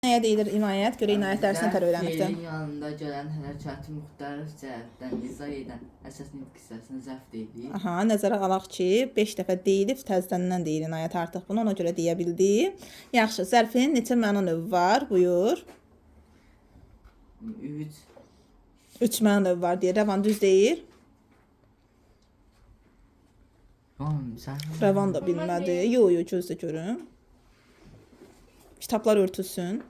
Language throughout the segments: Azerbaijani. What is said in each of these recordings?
Nəyə deyilir İnayət? Görə İnayət dərsini tər öyrənibdir. Fiilin yanında gələn hərəkəti müxtəlif cəhətdən izah edən əsas nitq hissəsini zərf deyilir. Aha, nəzərə alaq ki, 5 dəfə deyilib, təzədən deyir İnayət artıq bunu, ona görə deyə bildi. Yaxşı, zərfin neçə məna növü var? Buyur. 3 məna növü var deyir. Rəvan düz deyir. Rəvan da bilmədi. Yo, gözlə görüm. Kitablar örtülsün.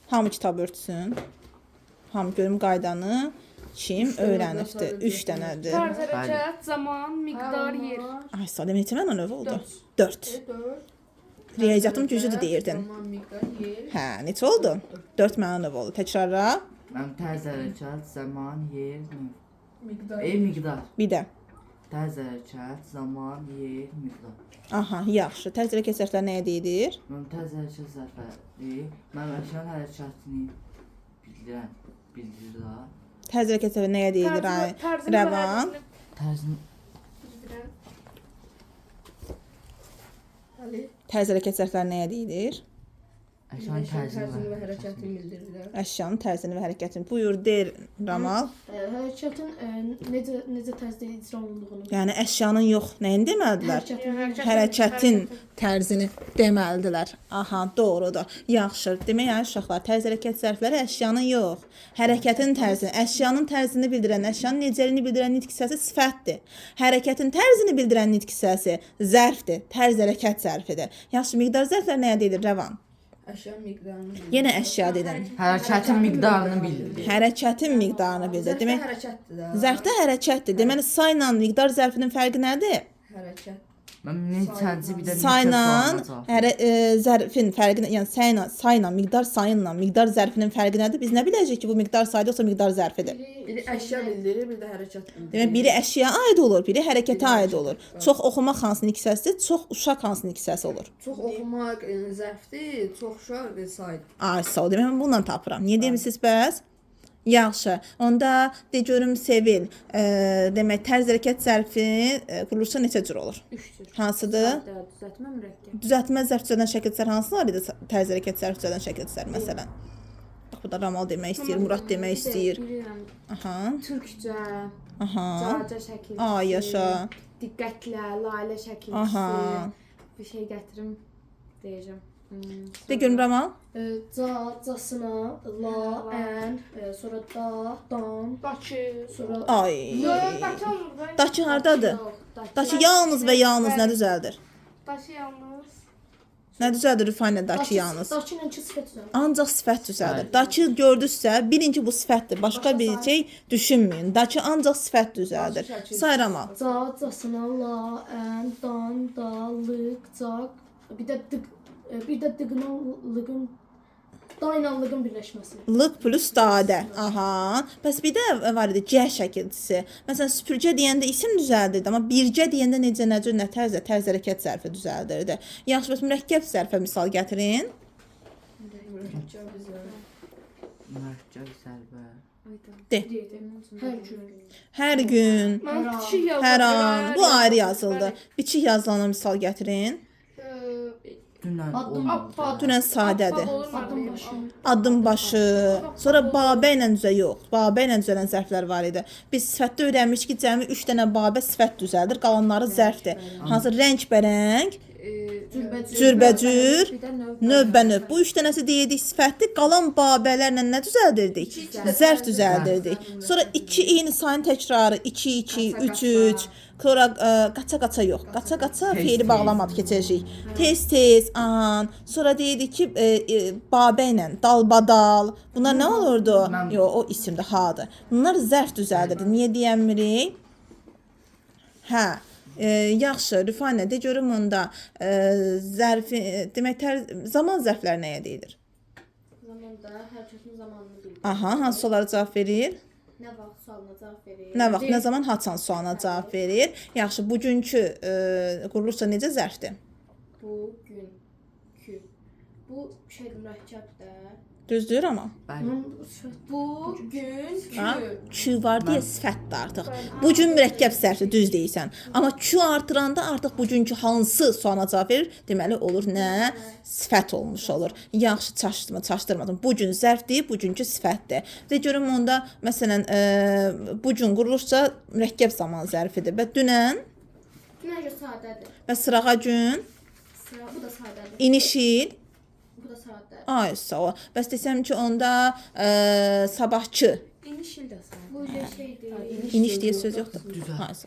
Hamı kitab örtsün. Hamı görüm qaydanı kim öyrənibdir? 3 dənədir. Tərz hərəkət, zaman, miqdar, yer. Ay, sadə neçə məna növü oldu? 4. Riyaziyyatım güclüdür deyirdin. Zaman, miqdar, yer. Hə, neçə oldu? 4 məna növü oldu. Təkrarla. Mən tərz hərəkət, zaman, yer, Miqdar. miqdar. Bir də. Tərz hərəkət, zaman, yer, miqdar. Aha, yaxşı. Tərz hərəkət zərflər nəyə deyilir? Mən tərz hərəkət zərfləri, mən əşyanın hərəkətini bildirirlər. Tərz hərəkət zərfləri nəyə deyilir? Rəvan. Tərzin Tərz hərəkət zərfləri nəyə deyilir? əşyanın tərzini və hərəkətini bildirirlər. Əşyanın tərzini və hərəkətini. Buyur, der Ramal. Hərəkətin necə tərzdə icra olunduğunu. Yəni əşyanın yox, nəyin deməlidilər? Hərəkətin tərzini deməlidirlər. Aha, doğrudur. Yaxşı. Demək, yəni uşaqlar, tərz hərəkət zərfləri əşyanın yox, hərəkətin tərzini, əşyanın tərzini bildirən, əşyanın necəliyini bildirən nitq hissəsi sifətdir. Hərəkətin tərzini bildirən nitq hissəsi zərfdir. Tərz hərəkət zərfidir. Yaxşı, miqdar zərfləri nəyə deyilir Rəvan? Əşya miqdarını. Yenə əşya dedin. hərəkətin miqdarını bildirir. Hərəkətin miqdarını bildir. Demək, hərəkətdir də. zərfdə hərəkətdir. Deməli, sayla miqdar zərfinin fərqi nədir? Hərəkət. Mən neçənci bir də Sayla zərfin fərqi, yəni sayla, miqdar zərfinin fərqi nədir? Biz nə biləcəyik ki, bu miqdar sayda yoxsa miqdar zərfidir? Biri əşya bildirir, bir də hərəkət bildirir. Demək, biri əşyaya aid olur, biri hərəkətə aid olur. Çox oxumaq hansı nitq hissəsidir, çox uşaq hansı nitq hissəsi olur? Çox oxumaq zərfdir, çox uşaq saydır. Ay, sağ ol. Demək, mən bununla tapıram. Niyə demişsiniz bəs? Yaxşı. Onda de görüm Sevil, demək tərz hərəkət zərfi quruluşda neçə cür olur? 3 cür. Hansıdır? Düzəltmə, mürəkkəb. Düzəltmə zərf düzəldən şəkil düzər hansılar idi? Tərz hərəkət zərf düzəldən şəkil düzər məsələn. Bax, burada Ramal demək istəyir, Murad demək istəyir. Bilirəm. Aha. Türkcə, Aha. caca şəkilçisi. Ay, yaşa. Diqqətlə, lalə şəkilçisi. Aha. Bir şey gətirim deyəcəm. De görüm Ramal. Casına, la, ən, sonra da, dan, Bakı. sonra Ay. Bakı olur da. Daçı hardadır? Daçı yalnız və yalnız nə düzəldir? Bakı yalnız. Nə düzəldir Rüfayna daçı yalnız? Daçı ilə iki sifət düzəldir. Ancaq sifət düzəldir. Daçı gördünüzsə, birinci bu sifətdir. Başqa bir şey düşünməyin. Daçı ancaq sifət düzəldir. Say Ramal. Casına, la, ən, dan, da, lıq, caq, bir də dıqına, lığın, da ilə lığın birləşməsi. Lıq plus dadə. Aha. Bəs bir də var idi C şəkilçisi. Məsələn, süpürgə deyəndə isim düzəldirdi, amma bircə deyəndə necə nə cür nə tərzdə tərz hərəkət zərfi düzəldirdi. Yaxşı, bəs mürəkkəb zərfə misal gətirin. Mürəkkəb zərbə. De. Hər gün. Hər gün, Mən kiçik yazdım. hər an. Bu ayrı yazıldı. Biçik yazılana misal gətirin. Dünən Addım, olmadı. Dünən sadədir. Addım başı. Addım başı. Sonra babə ilə düzə yox. Babə ilə düzələn zərflər var idi. Biz sifətdə öyrənmişik ki, cəmi 3 dənə babə sifət düzəldir, qalanları zərfdir. Hansı rəng-bərəng, cürbəcür, növbə-növ. Bu 3 dənəsi deyildik sifətdir. Qalan babələrlə nə düzəldirdik? Zərf düzəldirdik. Sonra 2 eyni sayın təkrarı 2 2 3 3. Sonra qaça-qaça yox. Qaça-qaça feili bağlamadı keçəcək. Tez-tez an. Sonra deyirdik ki, babə ilə dalbadal. Bunlar nə olurdu? Yox, o isimdir, hadır. Bunlar zərf düzəldirdi. Niyə deyəmirik? Hə. Yaxşı, Rüfayna, de görüm onda zərfi, demək zaman zərfləri nəyə deyilir? Zamanda hərəkətin zamanını bilir. Aha, hansı suallara cavab verir? Nə vaxt sualına cavab verir. Nə vaxt, nə zaman, haçan sualına cavab verir? Yaxşı, bugünkü quruluşca necə zərfdir? Bugünkü. Bu şeydir mürəkkəbdə. Düzdür amma. Bəli. Bu gün Ha? Q var deyə sifətdir artıq. Bu gün mürəkkəb sərfi düz deyirsən. Amma Q artıranda artıq bugünkü hansı suala cavab verir? Deməli olur nə? Sifət olmuş olur. Yaxşı çaşdırmadım. Bu gün zərfdir, bugünkü sifətdir. Və görüm onda məsələn bu gün quruluşca mürəkkəb zaman zərfidir. Və dünən Dünən sadədir. və sırağa gün, Sıra bu da sadədir. inişil, Bu da sadədir. ay sağ ol. Bəs desəm ki onda sabahçı, İnişil də sadədir. Bu şeydir. iniş deyə söz yoxdur. Hayır.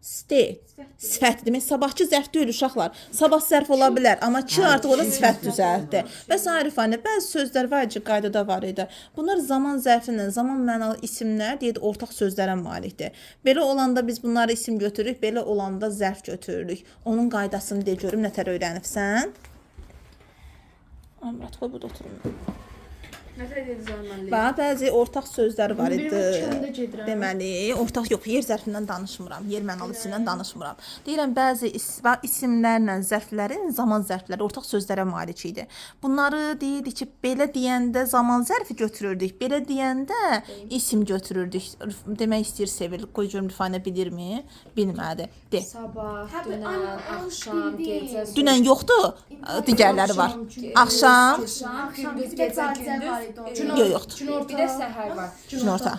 State. Sifət demək sabahçı zərf deyil uşaqlar. Sabah zərf ola bilər, amma ki artıq orada sifət düzəltdi. Və Arifanə bəzi sözlər var ki, qaydada var idi. Bunlar zaman zərfindən, zaman mənalı isimlər deyir, ortaq sözlərə malikdir. Belə olanda biz bunları isim götürürük, belə olanda zərf götürürük. Onun qaydasını deyə görüm nətər öyrənibsən? Amrat qoy burada oturum. Nətər edirsən müəllim? Bax, bəzi ortaq sözlər var idi. Kəndə gedirəm. Deməli, ortaq yox, yer zərfindən danışmıram, yer mənalı isimdən danışmıram. Deyirəm, bəzi isimlərlə zərflərin zaman zərfləri ortaq sözlərə malik idi. Bunları deyirdik ki, belə deyəndə zaman zərfi götürürdük, belə deyəndə isim götürürdük. Demək istəyir Sevil, qoy görüm Rüfanə bilirmi? Bilmədi. De. Sabah, Tabii, dünən, amma axşam, bildim. gecə. Dünən yoxdur, digərləri var. Axşam, Axşam, gündüz, gecə, gündüz. yox, yoxdur. Bir də səhər var. Günorta.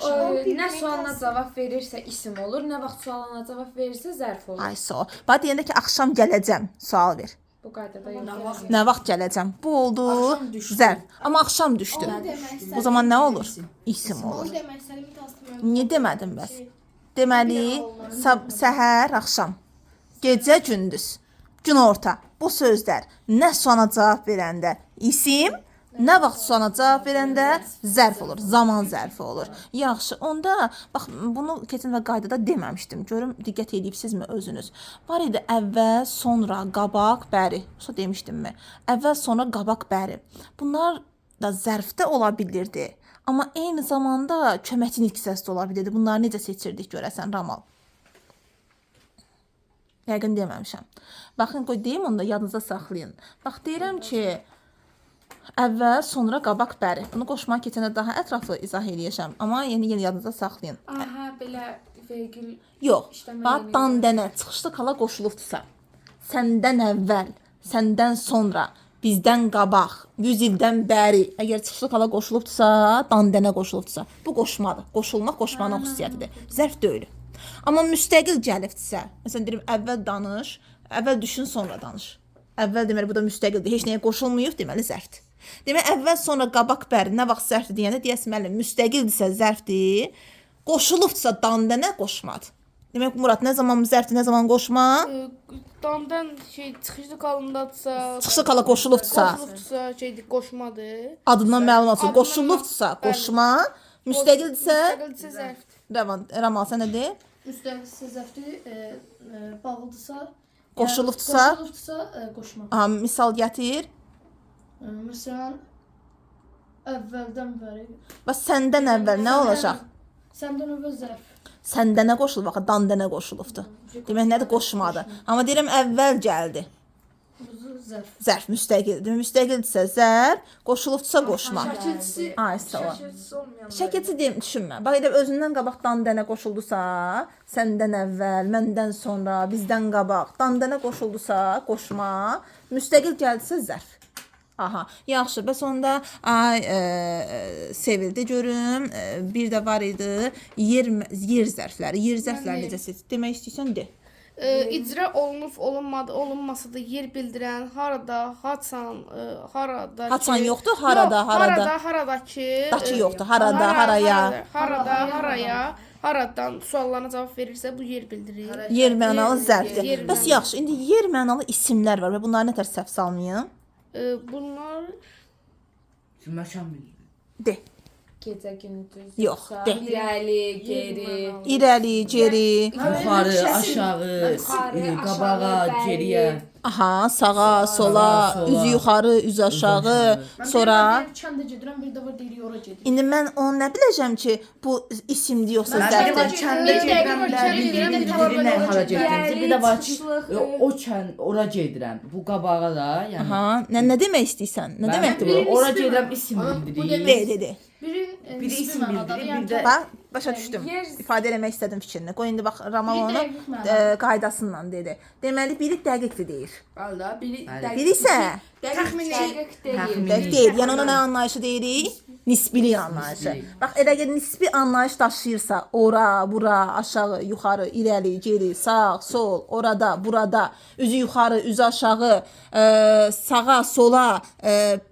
Nə sualına cavab verirsə isim olur, nə vaxt sualına cavab verirsə zərf olur. Ay sağ ol. Bax deyəndə ki, axşam gələcəm, sual ver. Bu qaydada yox. Nə vaxt gələcəm? Bu oldu zərf. Amma axşam düşdü. O zaman nə olur? İsim olur. Demək istədim təsdiq. Niyə demədin bəs? Deməli, səhər, axşam, gecə, gündüz, günorta. Bu sözlər nə suala cavab verəndə isim, nə vaxt suala cavab verəndə zərf olur, zaman zərfi olur. Yaxşı, onda bax bunu keçən və qaydada deməmişdim. Görüm diqqət edibsizmi özünüz? Var idi əvvəl, sonra, qabaq, bəri. Yoxsa demişdimmi? Əvvəl, sonra, qabaq, bəri. Bunlar da zərfdə ola bilirdi. Amma eyni zamanda köməkçi nitq səsli ola bilirdi. Bunları necə seçirdik görəsən Ramal? Yəqin deməmişəm. Baxın, qoy deyim onu da yadınıza saxlayın. Bax, deyirəm ki, əvvəl, sonra, qabaq, bəri. Bunu qoşmağa keçəndə daha ətraflı izah eləyəcəm. Amma yeni yadınıza saxlayın. Aha, belə vergül. Yox, İşləmə bax, yeni dan dənə çıxışlı kala qoşulubdursa, səndən əvvəl, səndən sonra, bizdən qabaq, 100 ildən bəri, əgər çıxışlı kala qoşulubdursa, dan dənə qoşulubdursa, bu qoşmadır. Qoşulmaq qoşmanın xüsusiyyətidir. Zərf deyil. Amma müstəqil gəlibdirsə, məsələn deyirəm, əvvəl danış, əvvəl düşün, sonra danış. Əvvəl deməli, bu da müstəqildir, heç nəyə qoşulmayıb, deməli zərfdir. Demək, əvvəl, sonra, qabaq, bəri, nə vaxt zərfdir deyəndə, deyəsən, müəllim, müstəqildirsə zərfdir, qoşulubdursa dandənə qoşmadır. Demək, Murad, nə zaman zərfdir, nə zaman qoşma? Damdan çıxışlı qalındadsa, Çıxışı kala qoşulubdursa, qoşmadır. adından məlum olsun, qoşulubdursa, qoşma, müstəqildirsə, Müstəqildirsə zərfdir. Ramal, sən nə deyir? Müstəqil zəfti bağlıdırsa, Qoşulubdursa, qoşma. aha, misal gətir. Məsələn, əvvəldən bəri. Və səndən əvvəl nə olacaq? Səndən əvvəl zərf. Səndənə qoşulub, axı dandənə qoşulubdur. Demək nədir qoşmadı. Amma deyirəm əvvəl gəldi. Bu zərf. Zərf müstəqil. Demək müstəqildirsə zərf, qoşulubdursa qoşma. Şəkilçisi, Ay sağ ol. şəkilçisi olmayan. Şəkilçi deyim, düşünmə. Bax elə özündən qabaq dandənə qoşuldusa, səndən əvvəl, məndən sonra, bizdən qabaq, dandənə qoşuldusa, qoşma, müstəqil gəldisə zərf. Aha, yaxşı. Bəs onda ay sevildi görüm. Bir də var idi yer zərfləri. Yer zərfləri necə seç? Demək istəyirsən de. İcra olunub, olunmadı, olunmasa da yer bildirən, harada, haçan, harada. Haçan yoxdur, harada, harada. Haradakı. Daçı yoxdur, harada, haraya. Haraya, haradan suallarına cavab verirsə bu yer bildirir. Yer mənalı zərfdir. Yer Bəs mənalı. yaxşı, indi yer mənalı isimlər var və bunları nətər səhv salmayım? Bunlar Məkan bilir. De. Gecə, gündüz. Yox, yoxsa de. İrəli, geri. İrəli, geri. Yuxarı, aşağı, Yuxarı, qabağa, aşağı, geriyə. Aha, sağa, sola, sola. üz yuxarı, üz aşağı, Mən sonra deyirəm, kəndə gedirəm, bir də var deyir ora gedir. indi mən onu nə biləcəm ki, bu isimdir yoxsa Mən zərfdir? var kəndə Bir dəqiqə gedirəm, var, bir kəndə gedirəm, də bir də var, birinə ora hara gedirəm. gedirəm. Bir də var ki, o ora gedirəm. Bu qabağa da, yəni. Aha, nə demək istəyirsən? Nə deməkdir bu? Ora gedirəm isim Bu bildirir. De, de, de. Birin Biri nisbi isim mənadadır, bildirir, yəni bir də Bax, başa düşdüm. Yer- İfadə eləmək istədim fikrini. Qoy indi bax Rama Biri onu dəqiq mənada. qaydasından dedi. Deməli biri dəqiqdir deyir. Valla biri Bəli. Biri isə təxmini dəqiq deyil. Təxmini. dəqiq deyil. Yəni ona nə anlayışı deyirik? Nisbilik anlayışı. Nisbilik. Bax, əgər nisbi anlayış daşıyırsa, ora, bura, aşağı, yuxarı, irəli, geri, sağ, sol, orada, burada, üzü yuxarı, üzü aşağı, sağa, sola,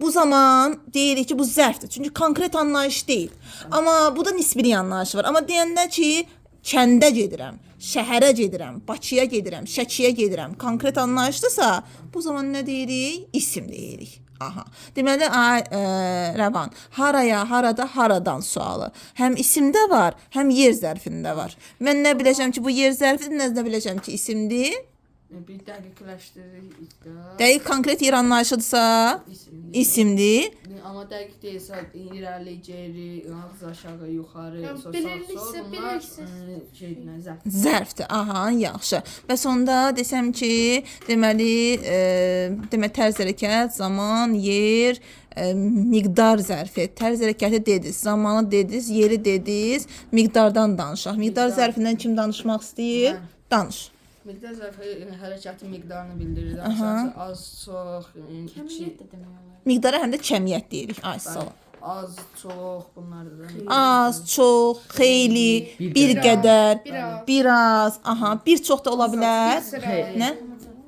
bu zaman deyirik ki, bu zərfdir. Çünki konkret anlayış deyil. Amma bu da nisbilik anlayışı var. Amma deyəndə ki, kəndə gedirəm, şəhərə gedirəm, Bakıya gedirəm, Şəkiyə gedirəm, konkret anlayışdırsa, bu zaman nə deyirik? İsim deyirik. Aha. Deməli, Rəvan, haraya, harada, haradan sualı. Həm isimdə var, həm yer zərfində var. Mən nə biləcəm ki, bu yer zərfidir, nə biləcəm ki, isimdir? Bir dəqiqləşdiririk də. Dəqiq konkret yer anlayışıdırsa, İsimdir. isimdir. Amma dəqiq deyilsə, irəli, geri, ağız aşağı, yuxarı, Yəni, sağ, bilirliksə, sol, bunlar bilirsiniz. şeydən zəf. Zərfdir. Aha, yaxşı. Və sonda desəm ki, deməli, tərz hərəkət, zaman, yer, miqdar zərfi. Tərz hərəkəti dediniz, zamanı dediniz, yeri dediniz, miqdardan danışaq. Miqdar zərfindən kim danışmaq istəyir? Danış. Miqdar zərfi hərəkətin miqdarını bildirir. Aha. Az, çox, iki, Kəmiyyət də demək olar. Miqdara həm də kəmiyyət deyirik. Ay, sağ ol. az, çox, bunlardır. Az, çox, xeyli, bir qədər, biraz, aha, bir çox da ola bilər. Nə?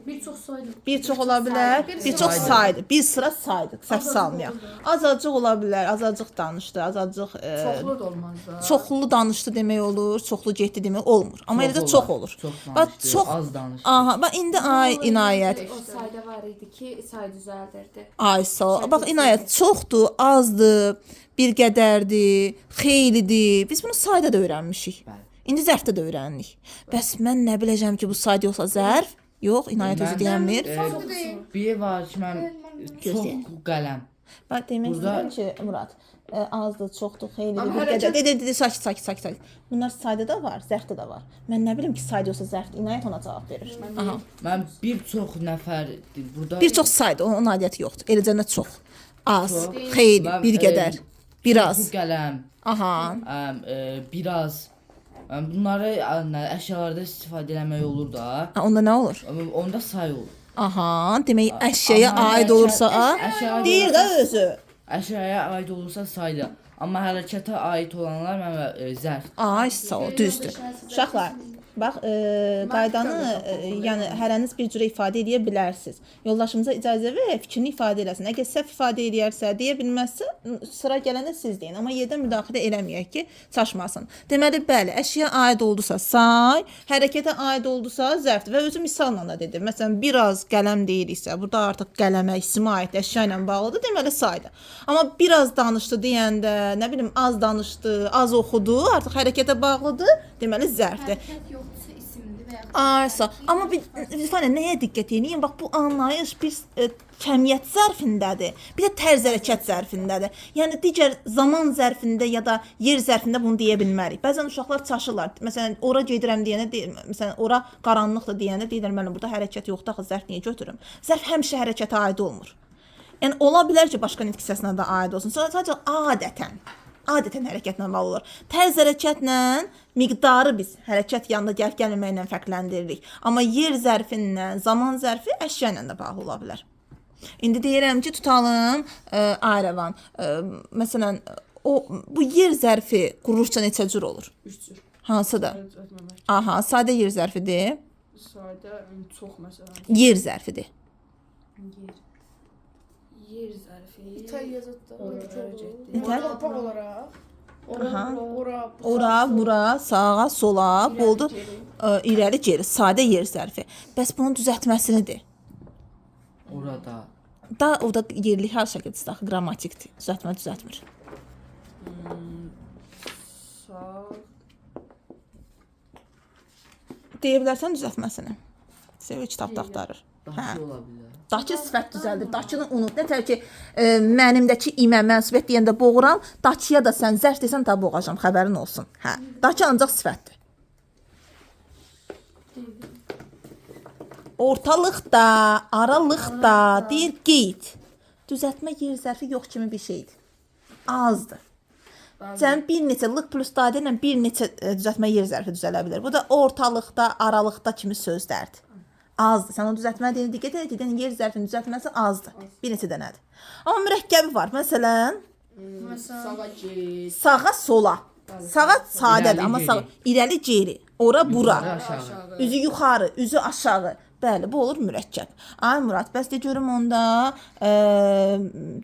Bir çox sayılır. Bir çox ola bilər, bir çox saydı, bir sıra saydı, səhv salmayaq. Azacıq ola bilər, azacıq danışdı, azacıq Çoxlu da olmaz da. çoxlu danışdı demək olur, çoxlu getdi demək olmur. Amma elə də çox olur. Çox Bax, danışdı, çox az danışdı. Aha, bax indi ay inayət. O sayda var idi ki, say düzəldirdi. Ay sağ ol. Bax inayət çoxdur, azdır, bir qədərdir, xeylidir. Biz bunu sayda da öyrənmişik. Bəli. İndi zərfdə də öyrəndik. Bəs mən nə biləcəm ki, bu sayda yoxsa zərf? Yox, inayət özü deyənmir. Bir var ki, mən çox qələm. Bax demək Burada- istəyirəm ki, Murad, azdır, çoxdur, xeylidir, bir qədər. Dedi, sakit. Bunlar sayda da var, zərfdə də var. Mən nə bilim ki, sayda yoxsa zərfdir. İnayət ona cavab verir. Aha. Mən bir çox nəfər burada Bir çox sayda, onun aidiyyəti yoxdur. Eləcə də çox. Az, Çox. xeyli, Mən, bir qədər, biraz. bu qələm, Aha. biraz bunları əşyalarda istifadə eləmək olur da. Onda nə olur? Onda say olur. Aha, demək əşyaya aid olursa, Əşya deyir də özü. əşyaya aid olursa sayda. Amma hərəkətə aid olanlar mən zərf. Ay, sağ ol, düzdür. Uşaqlar, bax, qaydanı, yəni hərəniz bir cürə ifadə edə bilərsiniz. Yoldaşımıza icazə ver, fikrini ifadə eləsin. Əgər səhv ifadə edərsə, deyə bilməzsə, sıra gələndə siz deyin. Amma yerdən müdaxilə eləməyək ki, çaşmasın. Deməli, bəli, əşyaya aid oldusa say, hərəkətə aid oldusa zərfdir. Və özü misalla da dedim. Məsələn, biraz qələm deyiriksə, burada artıq qələmə, isimə aid əşya ilə bağlıdır, deməli saydır. Amma biraz danışdı deyəndə, nə bilim, az danışdı, az oxudu, artıq hərəkətə bağlıdır, deməli zərfdir. yoxdursa isimdir və ya Aysa, amma bir Zifane nəyə diqqət edin? Bax bu anlayış bir kəmiyyət zərfindədir. Bir də tərz hərəkət zərfindədir. Yəni digər zaman zərfində ya da yer zərfində bunu deyə bilmərik. Bəzən uşaqlar çaşırlar. Məsələn, ora gedirəm deyəndə, məsələn, ora qaranlıqdır deyəndə deyirlər mən burada hərəkət yoxdur, axı zərf niyə götürüm? Zərf həmişə hərəkətə aid olmur. Yəni ola bilər ki, başqa nitq hissəsinə də aid olsun. Sadəcə adətən hərəkətlə bağlı olur. Tərz hərəkətlə miqdarı biz hərəkət yanında gəlməklə fərqləndiririk. Amma yer zərfindən, zaman zərfi əşya ilə də bağlı ola bilər. İndi deyirəm ki, tutalım Ayravan. Məsələn, bu yer zərfi qurursa neçə cür olur? 3 cür. Hansıdır? Ötməmək. Aha, sadə yer zərfidir. Sayda çox məsələn. Yer zərfidir. Yer zərfi. İtalya zətdə. Nətər? Torpaq olaraq. Aha. Ora, Ora, bura, sağa, sola, oldu irəli, geri. Sadə yer zərfi. Bəs bunun düzəltməsini de. Orada O da yerli hər şəkildə axı qrammatikdir. Düzəltmir. Sağ. Deyə bilərsən düzəltməsini. Sevə kitabda axtarır. Daşı ola bilər. Daçı sifət düzəldir. Daçını unut. Nətər ki, mənimdəki imə mənsubət deyəndə boğuram, daçıya da sən zərf desən da boğacam, xəbərin olsun. Hə. Daçı ancaq sifətdir. Ortalıqda, aralıqda deyir qeyd. Düzəltmə yer zərfi yox kimi bir şeydir. Azdır. Sən bir neçə lıq plus dadə ilə bir neçə düzəltmə yer zərfi düzələ bilər. Bu da ortalıqda, aralıqda kimi sözlərdir. Azdır. Sən o düzəltmə deyəni diqqət et ki, yer zərfinin düzəltməsi azdır. Bir neçə dənədir. Amma mürəkkəbi var. Məsələn, sağa sola. Sağa sadədir, amma sağa irəli geri, ora bura. Aşağı. Üzü yuxarı, üzü aşağı. Bəli, bu olur mürəkkəb. Ay Murad, bəs de görüm onda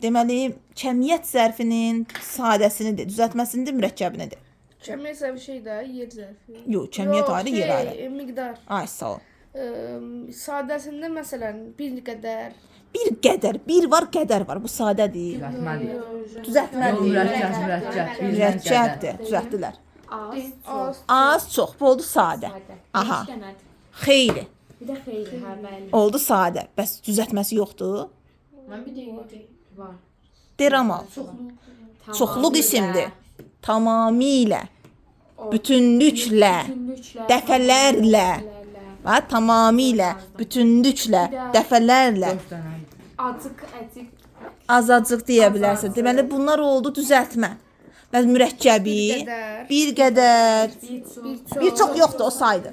deməli kəmiyyət zərfinin sadəsinidir, düzəltməsinidir, mürəkkəbinidir. Kəmiyyət zərfi şey də, yer zərfi. Yox, kəmiyyət ayrı, yer ayrı. Miqdar. Ay sağ ol. Sadəsində məsələn bir qədər. Bir qədər, bir var, qədər var. Bu sadədir. Düzəltməli. Düzəltməli. Mürəkkəb. Mürəkkəbdir, düzəltdilər. Az. Az, çox, bu oldu sadə. Aha. Xeyli. Bir də xeyli, hə, bəli. Oldu sadə. Bəs düzəltməsi yoxdur. Mən bir də var. Deramal. Çoxluq isimdir. Tamamilə. Bütünlüklə. Dəfələrlə. Və tamamilə, bütünlüklə, dəfələrlə. Acıq, ətik. Azacıq deyə bilərsən. Deməli bunlar oldu düzəltmə. Və mürəkkəbi qədər. bir qədər, Bir çox. bir çox yoxdur o saydı.